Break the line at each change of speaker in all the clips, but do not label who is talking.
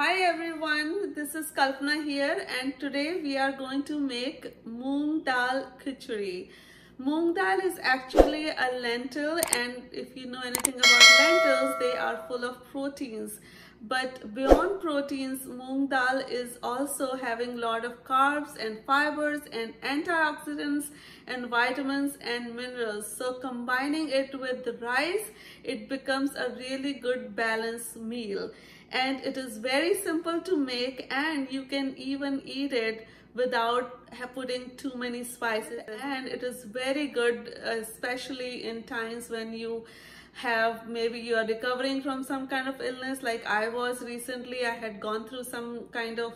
Hi everyone, this is Kalpana here and today we are going to make Moong Dal Khichdi. Moong Dal is actually a lentil, and if you know anything about lentils, they are full of proteins. But beyond proteins, Moong Dal is also having a lot of carbs and fibers and antioxidants and vitamins and minerals. So combining it with the rice, it becomes a really good balanced meal. And it is very simple to make, and you can even eat it without putting too many spices, and it is very good, especially in times when you have, maybe you are recovering from some kind of illness like I was recently. I had gone through some kind of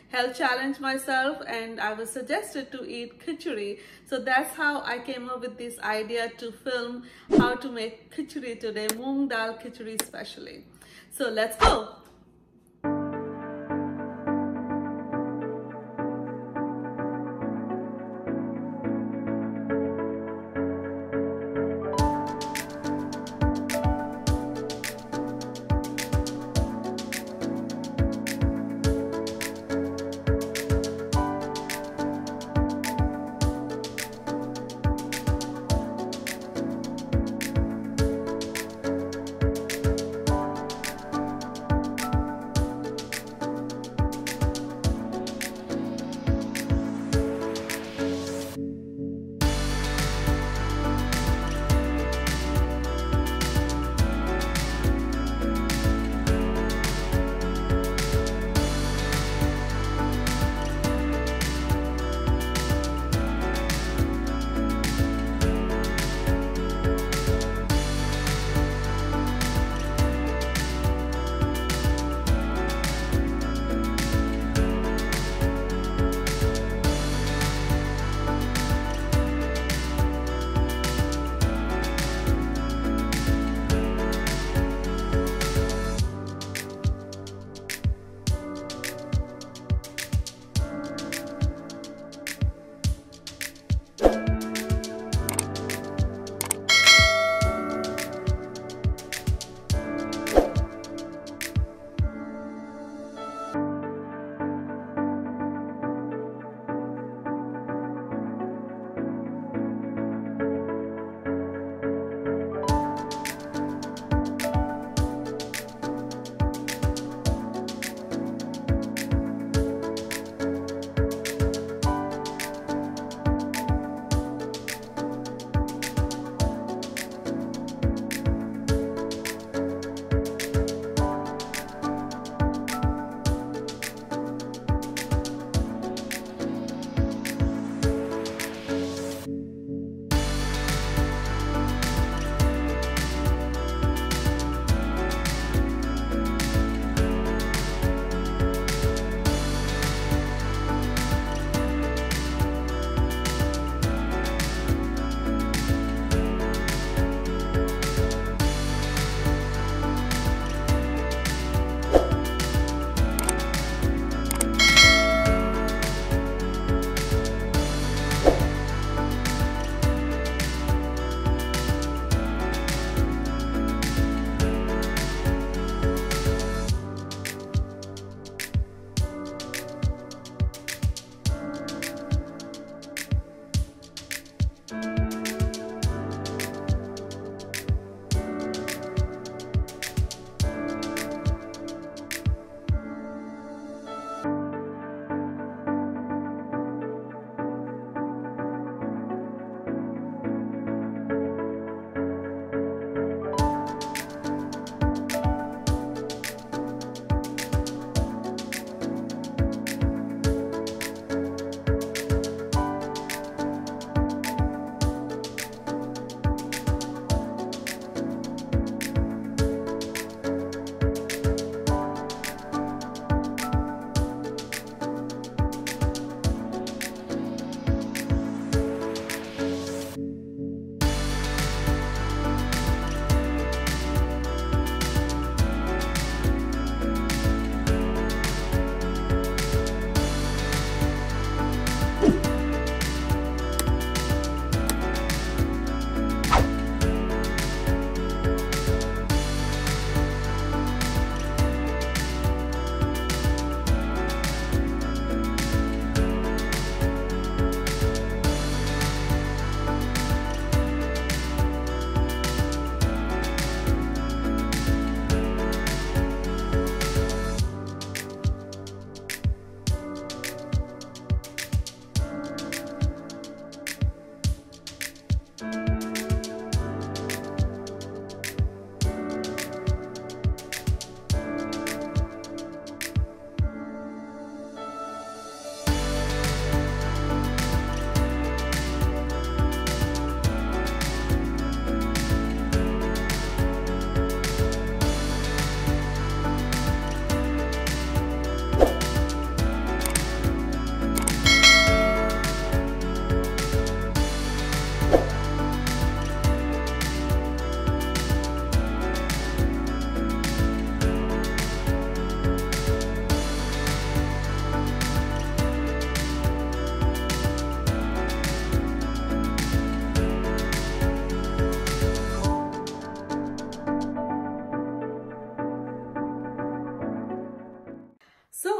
health challenge myself, and I was suggested to eat khichdi. So that's how I came up with this idea to film how to make khichdi today, Moong Dal Khichdi especially. So let's go.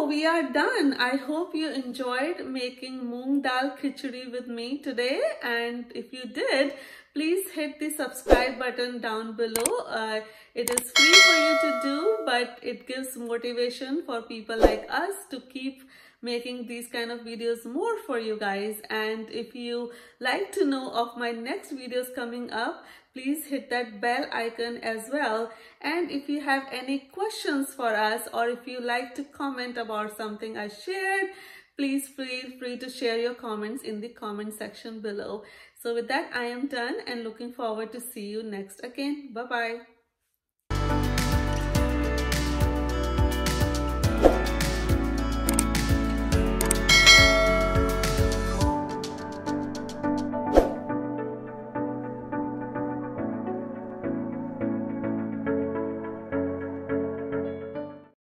So we are done. I hope you enjoyed making Moong Dal Khichdi with me today. And if you did, please hit the subscribe button down below. It is free for you to do, but it gives motivation for people like us to keep making these kind of videos more for you guys. And if you like to know of my next videos coming up, please hit that bell icon as well. And if you have any questions for us, or if you like to comment about something I shared, please feel free to share your comments in the comment section below. So with that, I am done and looking forward to see you next again. Bye bye.